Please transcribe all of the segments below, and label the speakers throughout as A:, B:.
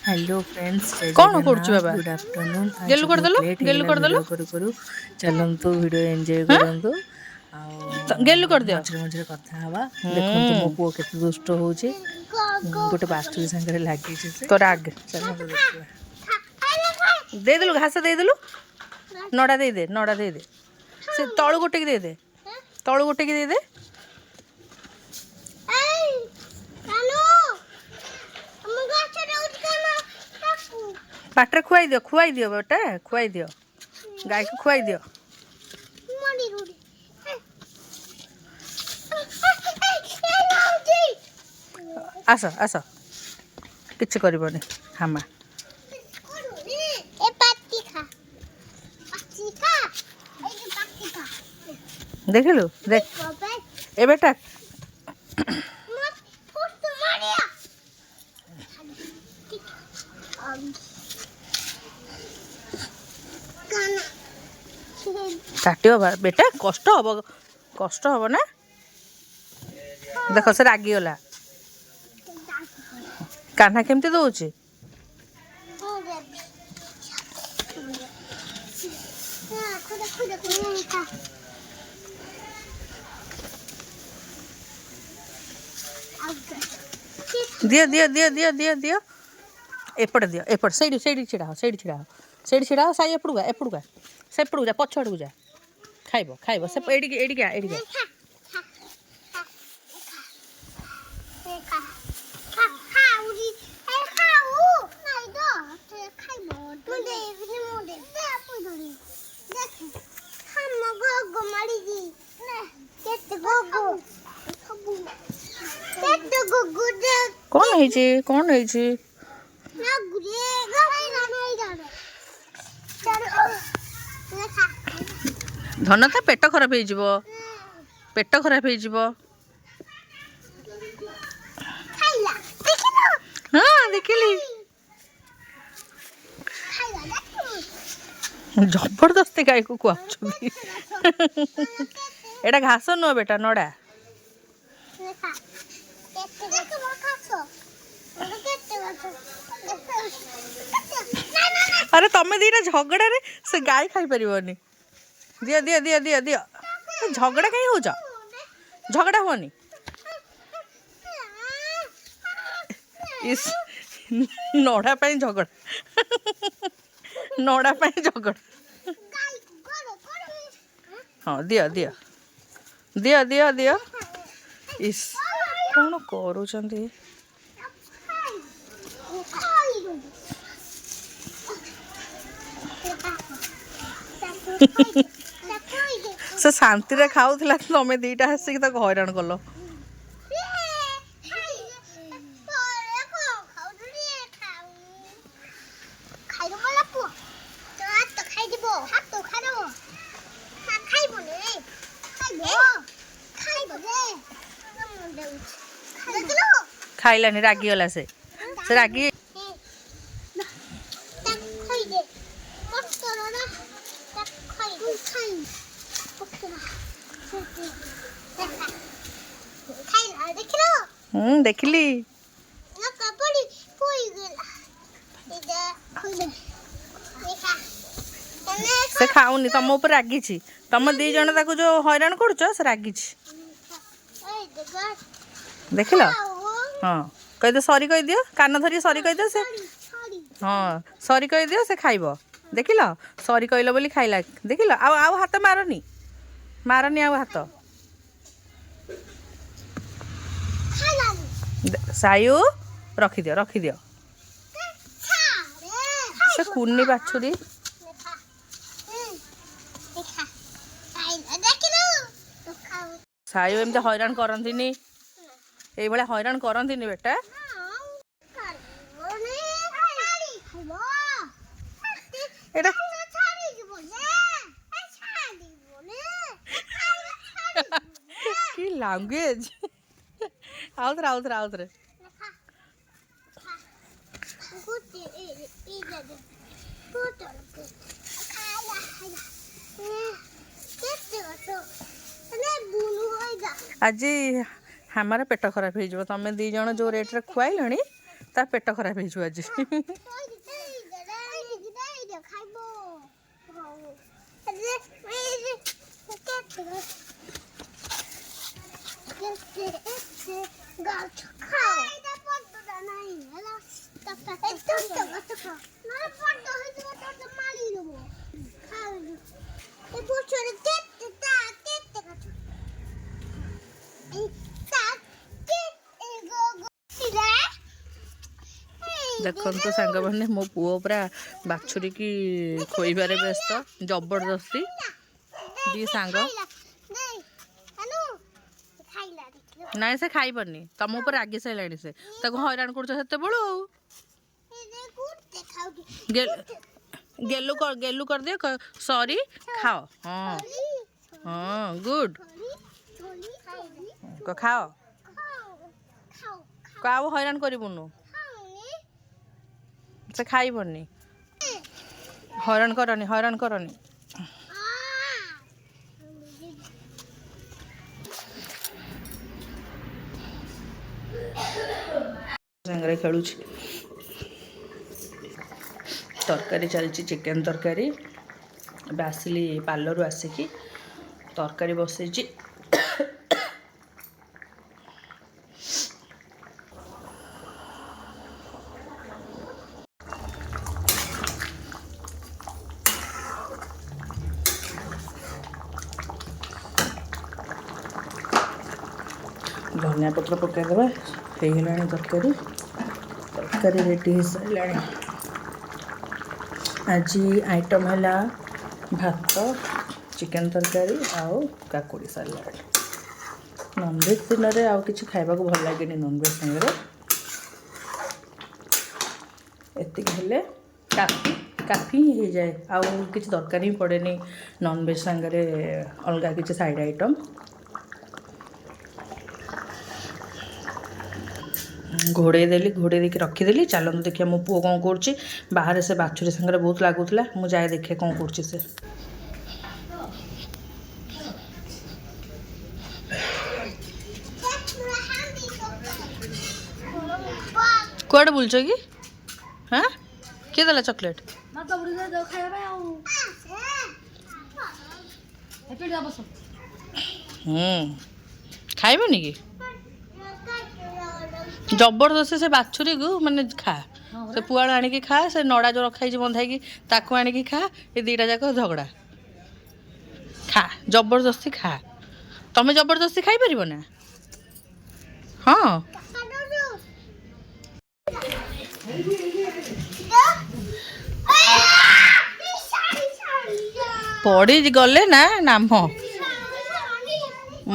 A: Hello friends, जय
B: कौन करुଛୁ
A: जगन्नाथ,
B: बाबा
A: good afternoon. आज
B: गेलु
A: बहुत
B: करदेलु
A: लेट
B: गेलु
A: ହେଇଗଲା
B: करदेलु
A: ଭିडिଓ करू करू। चलନ୍ତୁ ଭିडिଓ एंजॉय
B: हां
A: କରନ୍ତୁ ଆଉ
B: गेलु करदियो
A: ମଝିରେ ମଝିରେ କଥା ହେବା। ଦେଖନ୍ତୁ ମୋ
B: ହୁଁ
A: ପୁଅ କେତେ ଦୁଷ୍ଟ ହଉଛି। ଗୋଟେ ବାଛୁରୀ ସାଙ୍ଗରେ ଲାଗିଛି ସେ।
B: ତୋର ଆଗେ
A: ଚାଲନ୍ତୁ ଦେଖିବା।
B: ଦେଇଦେଲୁ ଘାସ ଦେଇଦେଲୁ ନଡ଼ା ଦେଇଦେ ନଡ଼ା ଦେଇଦେ ସେ ତଳୁ ଗୋଟେକି ଦେଇଦେ ତଳୁ ଗୋଟେକି ଦେଇଦେ ପାଟିରେ ଖୁଆଇ ଦିଅ ବେଟା ଖୁଆଇ ଦିଅ ଗାଈକୁ ଖୁଆଇ ଦିଅ ଆସ ଆସ କିଛି କରିବନି ହାମା ଦେଖିଲୁ ଦେଖ ଏ ବେଟା କାଟିବ ବେଟା କଷ୍ଟ ହବ ନା ଦେଖ ସେ ରାଗିଗଲା କାହ୍ନା କେମିତି ଦଉଛି ଦିଅ ଦିଅ ଦିଅ ଦିଅ ଦିଅ ଦିଅ ଏପଟେ ଦିଅ ଏପଟେ ସେଇଠି ଛିଡ଼ା ହଅ ସାଇ ଏପଟକୁ ସେପଟକୁ ଯା ପଛ ଆଡ଼କୁ ଯା ଖାଇବ ସେ ଏଇଠିକି କଣ ହେଇଛି ଧନ ତା ପେଟ ଖରାପ ହେଇଯିବ ହଁ ଦେଖିଲି ଜବରଦସ୍ତି ଗାଈକୁ ଖୁଆଉଛନ୍ତି ଏଇଟା ଘାସ ନୁହଁ ବେଟା ନଡ଼ା ଆରେ ତମେ ଦିଟା ଝଗଡ଼ାରେ ସେ ଗାଈ ଖାଇପାରିବନି ଦିଅ ଦିଅ ଦିଅ ଦିଅ ଦିଅ ଝଗଡ଼ା କାହିଁ ହଉଛ ଝଗଡ଼ା ହୁଅନି ନଡ଼ା ପାଇଁ ଝଗଡ଼ା ହଁ ଦିଅ ଇସ୍ କଣ କରୁଛନ୍ତି ସେ ଶାନ୍ତିରେ ଖାଉଥିଲା ତମେ ଦିଟା ଆସିକି ତାକୁ ହଇରାଣ କଲ ଖାଇଲାନି ରାଗିଗଲା ସେ ରାଗି ଦେଖିଲି ସେ ଖାଉନି ତମ ଉପରେ ରାଗିଛି ତମ ଦି ଜଣ ତାକୁ ଯୋଉ ହଇରାଣ କରୁଛ ସେ ରାଗିଛି ଦେଖିଲ ହଁ କହିଦିଅ ସରି କହିଦିଅ କାନ ଧରି ସରି କହିଦିଅ ସେ ହଁ ସରି କହିଦିଅ ସେ ଖାଇବ ଦେଖିଲ ସରି କହିଲ ବୋଲି ଖାଇଲା ଦେଖିଲ ଆଉ ହାତ ମାରନି ଆଉ ହାତ ସାୟୁ ରଖିଦିଅ ସେ କୁନି ବାଛୁରୀ ସାୟୁ ଏମିତି ହଇରାଣ କରନ୍ତିନି এইভাবে হয়রান করন্তিনি বেটা এটা কি ল্যাঙ্গুয়েজ আউতরে आज हमारा पेट खराब हो तुम दी जन जो रेट्रे खुआइल ତା ପେଟ ଖରାପ ହେଇଯିବ ଆଜି। ଦେଖନ୍ତୁ ସାଙ୍ଗମାନେ ମୋ ପୁଅ ପୁରା ବାଛୁରୀ କି ଖୋଇବାରେ ବ୍ୟସ୍ତ, ଜବରଦସ୍ତି ଦି ସାଙ୍ଗ। ନାଇଁ ସେ ଖାଇବନି, ତମ ଉପରେ ରାଗି ସାରିଲାଣି ସେ, ତାକୁ ହଇରାଣ କରୁଛ ସେତେବେଳୁ ଆଉ। ଗେଲୁ କରିଦିଅ, ସରି ଖାଅ। ହଁ ହଁ ଗୁଡ୍, ଖାଅ, ଆଉ ହଇରାଣ କରିବୁନୁ, ସେ ଖାଇବନି। ହଇରାଣ କରନି, ହଇରାଣ କରନି। ସାଙ୍ଗରେ ଖେଳୁଛି। ତରକାରୀ ଚାଲିଛି, ଚିକେନ୍ ତରକାରୀ। ଏବେ ଆସିଲି ପାର୍ଲରରୁ, ଆସିକି ତରକାରୀ ବସେଇଛି। ଧନିଆ ପତ୍ର ପକାଇଦେବା। ହେଇଗଲାଣି ତରକାରୀ, ତରକାରୀ ରେଡ଼ି ହେଇସାରିଲାଣି। ଆଜି ଆଇଟମ୍ ହେଲା ଭାତ, ଚିକେନ୍ ତରକାରୀ ଆଉ କାକୁଡ଼ି ସାଲାଡ଼। ନନଭେଜ୍ ଦିନରେ ଆଉ କିଛି ଖାଇବାକୁ ଭଲ ଲାଗେନି ନନଭେଜ୍ ସାଙ୍ଗରେ। ଏତିକି ହେଲେ କାଫି ହେଇଯାଏ, ଆଉ କିଛି ଦରକାର ହିଁ ପଡ଼େନି ନନଭେଜ୍ ସାଙ୍ଗରେ ଅଲଗା କିଛି ସାଇଡ଼୍ ଆଇଟମ୍। ଘୋଡ଼େଇ ଦେଇକି ରଖିଦେଲି। ଚାଲନ୍ତୁ ଦେଖିବା ମୋ ପୁଅ କ'ଣ କରୁଛି। ବାହାରେ ସେ ବାଛୁରୀ ସାଙ୍ଗରେ ବହୁତ ଲାଗୁଥିଲା, ମୁଁ ଯାଏ ଦେଖେ କ'ଣ କରୁଛି ସେ। କୁଆଡ଼େ ବୁଲୁଛ କି? ହଁ, କିଏ ଦେଲା ଚକୋଲେଟ୍? ଖାଇବନି କି? ଜବରଦସ୍ତି ସେ ବାଛୁରୀକୁ ମାନେ ଖା, ସେ ପୁଆଳ ଆଣିକି ଖା, ସେ ନଡ଼ା ଯେଉଁ ରଖା ହେଇଛି ବନ୍ଧା ହେଇକି ତାକୁ ଆଣିକି ଖା। ଏ ଦୁଇଟା ଯାକ ଝଗଡ଼ା। ଖା, ଜବରଦସ୍ତି ଖା। ତମେ ଜବରଦସ୍ତି ଖାଇପାରିବ ନା? ହଁ, ପଡ଼ି ଗଲେ ନା ନାମ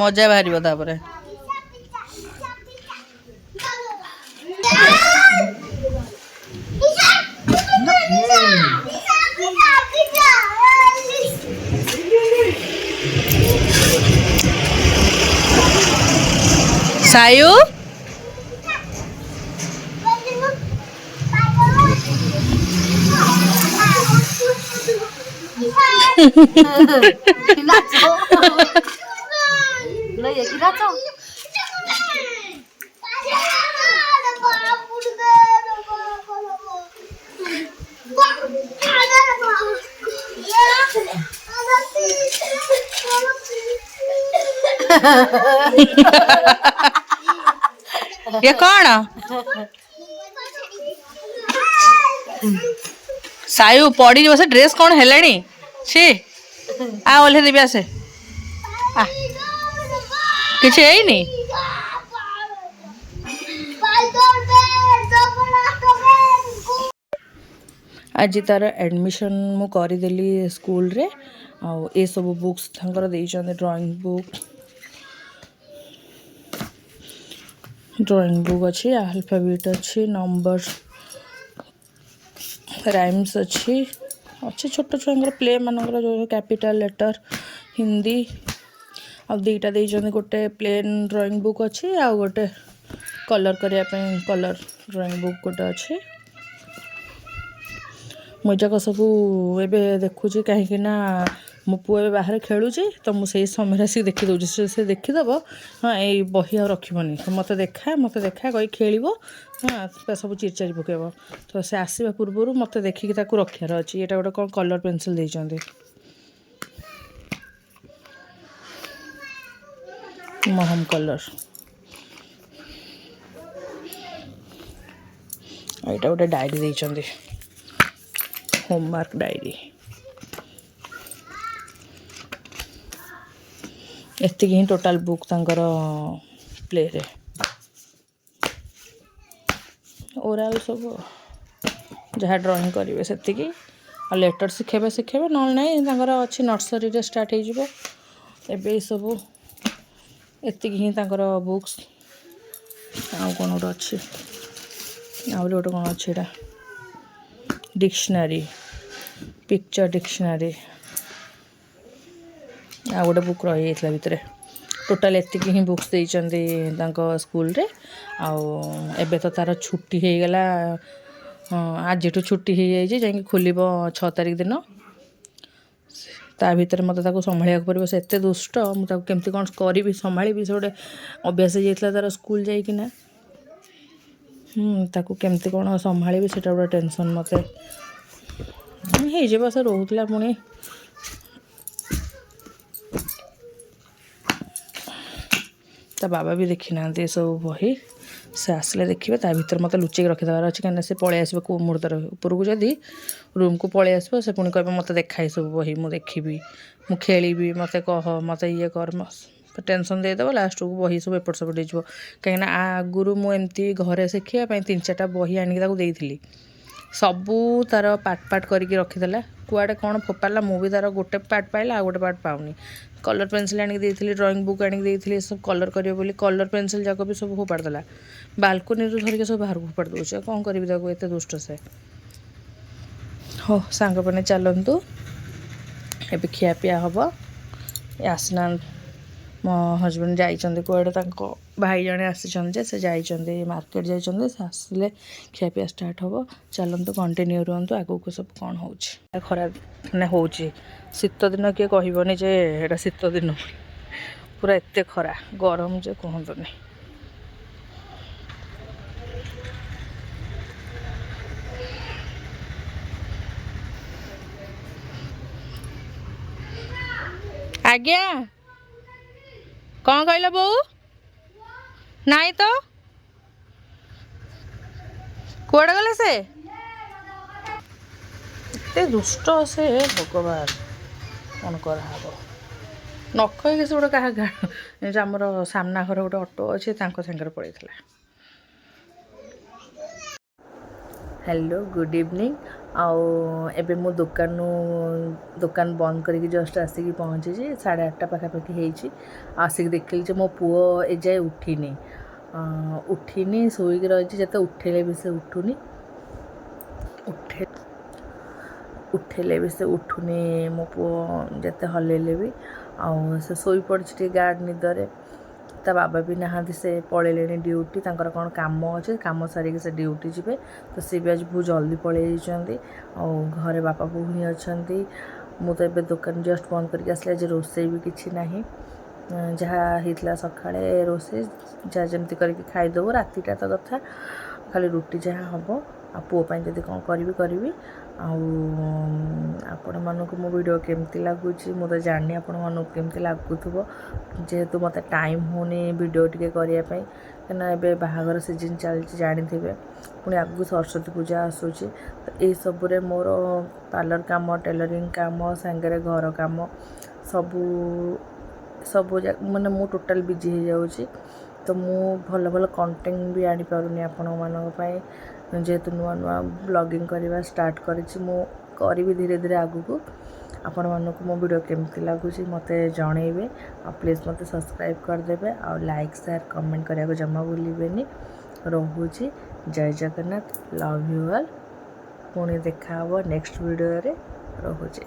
B: ମଜା ବାହାରିବ ତାପରେ। ସାୟୁ ये कौन? सायु पड़ी बस ड्रेस कौन है छि आ ओल्हे देवी आसे किसी है नहीं। आज तार एडमिशन मु करदेली स्कूल रे आ ये सब बुक्स थंकर देइछन ड्राइंग बुक अच्छी अल्फाबेट अच्छी नंबर राइम्स अच्छी अच्छे छोट छुआ प्ले मानकर जो कैपिटल लेटर हिंदी आ दुईटा देइछन गोटे प्लेन ड्राइंग बुक अच्छी आ गोटे कलर करने कलर ड्राइंग बुक गोटे अच्छी मुझाक सब एवं देखुची कहीं ମୋ ପୁଅ ଏବେ ବାହାରେ ଖେଳୁଛି ତ ମୁଁ ସେଇ ସମୟରେ ଆସିକି ଦେଖିଦେଉଛି। ସେ ଦେଖିଦେବ ହଁ ଏଇ ବହି ଆଉ ରଖିବନି, ମୋତେ ଦେଖା କହି ଖେଳିବ। ହଁ ସବୁ ଚିରଚାରି ପକାଇବ। ତ ସେ ଆସିବା ପୂର୍ବରୁ ମୋତେ ଦେଖିକି ତାକୁ ରଖିବାର ଅଛି। ଏଇଟା ଗୋଟେ କ'ଣ କଲର୍ ପେନସିଲ୍ ଦେଇଛନ୍ତି, ମହମ କଲର୍। ଏଇଟା ଗୋଟେ ଡାଏରୀ ଦେଇଛନ୍ତି, ହୋମୱାର୍କ ଡାଏରୀ। ଏତିକି ହିଁ ଟୋଟାଲ୍ ବୁକ୍ ତାଙ୍କର ପ୍ଲେରେ। ଓରାଲ୍ ସବୁ ଯାହା ଡ୍ରଇଂ କରିବେ ସେତିକି। ଆଉ ଲେଟର୍ ଶିଖେଇବେ ନହେଲେ ନାହିଁ ତାଙ୍କର ଅଛି ନର୍ସରୀରେ ଷ୍ଟାର୍ଟ ହେଇଯିବ ଏବେ ସବୁ। ଏତିକି ହିଁ ତାଙ୍କର ବୁକ୍ସ। ଆଉ କ'ଣ ଗୋଟେ ଅଛି, ଆହୁରି ଗୋଟେ କ'ଣ ଅଛି, ଏଇଟା ଡିକ୍ସନାରୀ, ପିକ୍ଚର ଡିକ୍ସନାରୀ। ଆଉ ଗୋଟେ ବୁକ୍ ରହିଯାଇଥିଲା ଭିତରେ। ଟୋଟାଲ୍ ଏତିକି ହିଁ ବୁକ୍ସ ଦେଇଛନ୍ତି ତାଙ୍କ ସ୍କୁଲରେ। ଆଉ ଏବେ ତ ତା'ର ଛୁଟି ହେଇଗଲା, ଆଜିଠୁ ଛୁଟି ହେଇଯାଇଛି, ଯାଇକି ଖୋଲିବ 6 ତାରିଖ ଦିନ। ତା ଭିତରେ ମୋତେ ତାକୁ ସମ୍ଭାଳିବାକୁ ପଡ଼ିବ। ସେ ଏତେ ଦୁଷ୍ଟ, ମୁଁ ତାକୁ କେମିତି କ'ଣ କରିବି, ସମ୍ଭାଳିବି। ସେ ଗୋଟେ ଅଭ୍ୟାସ ହେଇଯାଇଥିଲା ତା'ର ସ୍କୁଲ ଯାଇକିନା। ତାକୁ କେମିତି କ'ଣ ସମ୍ଭାଳିବି ସେଇଟା ଗୋଟେ ଟେନସନ୍ ମୋତେ। ହେଇଯିବ, ସେ ରହୁଥିଲା ପୁଣି। ତା ବାବା ବି ଦେଖିନାହାନ୍ତି ଏସବୁ ବହି। ସେ ଆସିଲେ ଦେଖିବେ। ତା ଭିତରେ ମୋତେ ଲୁଚେଇକି ରଖିଦେବାର ଅଛି, କାହିଁକିନା ସେ ପଳେଇ ଆସିବ କେଉଁ ମୁହୂର୍ତ୍ତରେ ଉପରକୁ। ଯଦି ରୁମ୍କୁ ପଳେଇ ଆସିବ, ସେ ପୁଣି କହିବ ମୋତେ ଦେଖା ଏସବୁ ବହି, ମୁଁ ଦେଖିବି, ମୁଁ ଖେଳିବି, ମୋତେ କହ, ମୋତେ ଇଏ କର। ଟେନସନ୍ ଦେଇଦେବ। ଲାଷ୍ଟକୁ ବହି ସବୁ ଏପଟ ସେପଟ ହେଇଯିବ। କାହିଁକିନା ଆଗରୁ ମୁଁ ଏମିତି ଘରେ ଶିଖିବା ପାଇଁ 3-4ଟା ବହି ଆଣିକି ତାକୁ ଦେଇଥିଲି। ସବୁ ତା'ର ପାର୍ଟ କରିକି ରଖିଦେଲା। କୁଆଡ଼େ କ'ଣ ଫୋପାଡ଼ିଲା, ମୁଁ ବି ତା'ର ଗୋଟେ ପାର୍ଟ ପାଇଲା, ଆଉ ଗୋଟେ ପାର୍ଟ ପାଉନି। କଲର୍ ପେନସିଲ୍ ଆଣିକି ଦେଇଥିଲି, ଡ୍ରଇଂ ବୁକ୍ ଆଣିକି ଦେଇଥିଲି, ସବୁ କଲର୍ କରିବ ବୋଲି। କଲର୍ ପେନସିଲ୍ ଯାକ ବି ସବୁ ଫୋପାଡ଼ି ଦେଲା। ବାଲକୋନିରୁ ଧରିକି ସବୁ ବାହାରକୁ ଫୋପାଡ଼ି ଦେଉଛି। ଆଉ କ'ଣ କରିବି ତାକୁ, ଏତେ ଦୁଷ୍ଟ ସେ। ହଉ ସାଙ୍ଗମାନେ ଚାଲନ୍ତୁ, ଏବେ ଖିଆପିଆ ହେବ। ଆସିନାହାନ୍ତି, ମୋ ହଜବେଣ୍ଡ ଯାଇଛନ୍ତି କୁଆଡ଼େ, ତାଙ୍କ ଭାଇ ଜଣେ ଆସିଛନ୍ତି ଯେ ସେ ଯାଇଛନ୍ତି ମାର୍କେଟ ଯାଇଛନ୍ତି। ସେ ଆସିଲେ ଖିଆପିଆ ଷ୍ଟାର୍ଟ ହେବ। ଚାଲନ୍ତୁ କଣ୍ଟିନ୍ୟୁ ରୁହନ୍ତୁ, ଆଗକୁ ସବୁ କ'ଣ ହେଉଛି। ଖରା ମାନେ ହେଉଛି, ଶୀତ ଦିନ କିଏ କହିବନି ଯେ ଏଇଟା ଶୀତ ଦିନ। ପୁରା ଏତେ ଖରା ଗରମ ଯେ କୁହନ୍ତୁନି। ଆଜ୍ଞା କ'ଣ କହିଲ ବୋଉ? ନାଇଁ ତ, କୁଆଡ଼େ ଗଲେ ସେ? ଏତେ ଦୁଷ୍ଟ ସେ, ଭଗବାନ କ'ଣ କରାହେବ। ନ କହିକି ସେ ଗୋଟେ କାହା ଆମର ସାମ୍ନା ଘର ଗୋଟେ ଅଟୋ ଅଛି, ତାଙ୍କ ସାଙ୍ଗରେ ପଳେଇଥିଲା। Hello, good evening. ଆଉ ଏବେ ମୁଁ ଦୋକାନ ବନ୍ଦ କରିକି ଜଷ୍ଟ ଆସିକି ପହଞ୍ଚିଛି। 8:30 ପାଖାପାଖି ହେଇଛି। ଆସିକି ଦେଖିଲି ଯେ ମୋ ପୁଅ ଏଯାଏ ଉଠିନି, ଶୋଇକି ରହିଛି। ଯେତେ ଉଠେଇଲେ ବି ସେ ଉଠୁନି, ଉଠେଇଲେ ବି ସେ ଉଠୁନି ମୋ ପୁଅ, ଯେତେ ହଲେଇଲେ ବି। ଆଉ ସେ ଶୋଇପଡ଼ିଛି ଟିକେ ଗାଢ଼ ନିଦରେ। ତା ବାବା ବି ନାହାନ୍ତି, ସେ ପଳେଇଲେଣି ଡ୍ୟୁଟି। ତାଙ୍କର କ'ଣ କାମ ଅଛି, କାମ ସାରିକି ସେ ଡ୍ୟୁଟି ଯିବେ। ତ ସେ ବି ଆଜି ବହୁତ ଜଲ୍ଦି ପଳେଇ ଯାଇଛନ୍ତି। ଆଉ ଘରେ ବାପା ବୋଉ ହିଁ ଅଛନ୍ତି। ମୁଁ ତ ଏବେ ଦୋକାନ ଜଷ୍ଟ ବନ୍ଦ କରିକି ଆସିଲି। ଆଜି ରୋଷେଇ ବି କିଛି ନାହିଁ, ଯାହା ହେଇଥିଲା ସକାଳେ ରୋଷେଇ ଯାହା ଯେମିତି କରିକି ଖାଇଦେବୁ। ରାତିଟା ତ କଥା, ଖାଲି ରୁଟି ଯାହା ହେବ। ଆଉ ପୁଅ ପାଇଁ ଯଦି କ'ଣ କରିବି। ଆଉ ଆପଣମାନଙ୍କୁ ମୋ ଭିଡ଼ିଓ କେମିତି ଲାଗୁଛି ମୁଁ ତ ଜାଣିନି, ଆପଣମାନଙ୍କୁ କେମିତି ଲାଗୁଥିବ। ଯେହେତୁ ମୋତେ ଟାଇମ୍ ହେଉନି ଭିଡ଼ିଓ ଟିକେ କରିବା ପାଇଁ, କାହିଁକିନା ଏବେ ବାହାଘର ସିଜନ୍ ଚାଲିଛି ଜାଣିଥିବେ। ପୁଣି ଆଗକୁ ସରସ୍ୱତୀ ପୂଜା ଆସୁଛି। ତ ଏଇସବୁରେ ମୋର ପାର୍ଲର କାମ, ଟେଲରିଂ କାମ, ସାଙ୍ଗରେ ଘର କାମ ସବୁ ମାନେ ମୁଁ ଟୋଟାଲ୍ ବିଜି ହେଇଯାଉଛି। ତ ମୁଁ ଭଲ କଣ୍ଟେଣ୍ଟ ବି ଆଣିପାରୁନି ଆପଣମାନଙ୍କ ପାଇଁ। ଯେହେତୁ ନୂଆ ବ୍ଲଗିଂ କରିବା ଷ୍ଟାର୍ଟ କରିଛି, ମୁଁ କରିବି ଧୀରେ ଧୀରେ ଆଗକୁ। ଆପଣମାନଙ୍କୁ ମୋ ଭିଡ଼ିଓ କେମିତି ଲାଗୁଛି ମୋତେ ଜଣେଇବେ। ଆଉ ପ୍ଲିଜ୍ ମୋତେ ସବସ୍କ୍ରାଇବ୍ କରିଦେବେ। ଆଉ ଲାଇକ୍, ସେୟାର, କମେଣ୍ଟ କରିବାକୁ ଜମା ଭୁଲିବେନି। ରହୁଛି, ଜୟ ଜଗନ୍ନାଥ, ଲଭ୍ ୟୁ ଅଲ୍। ପୁଣି ଦେଖା ହେବ ନେକ୍ସଟ ଭିଡ଼ିଓରେ। ରହୁଛି।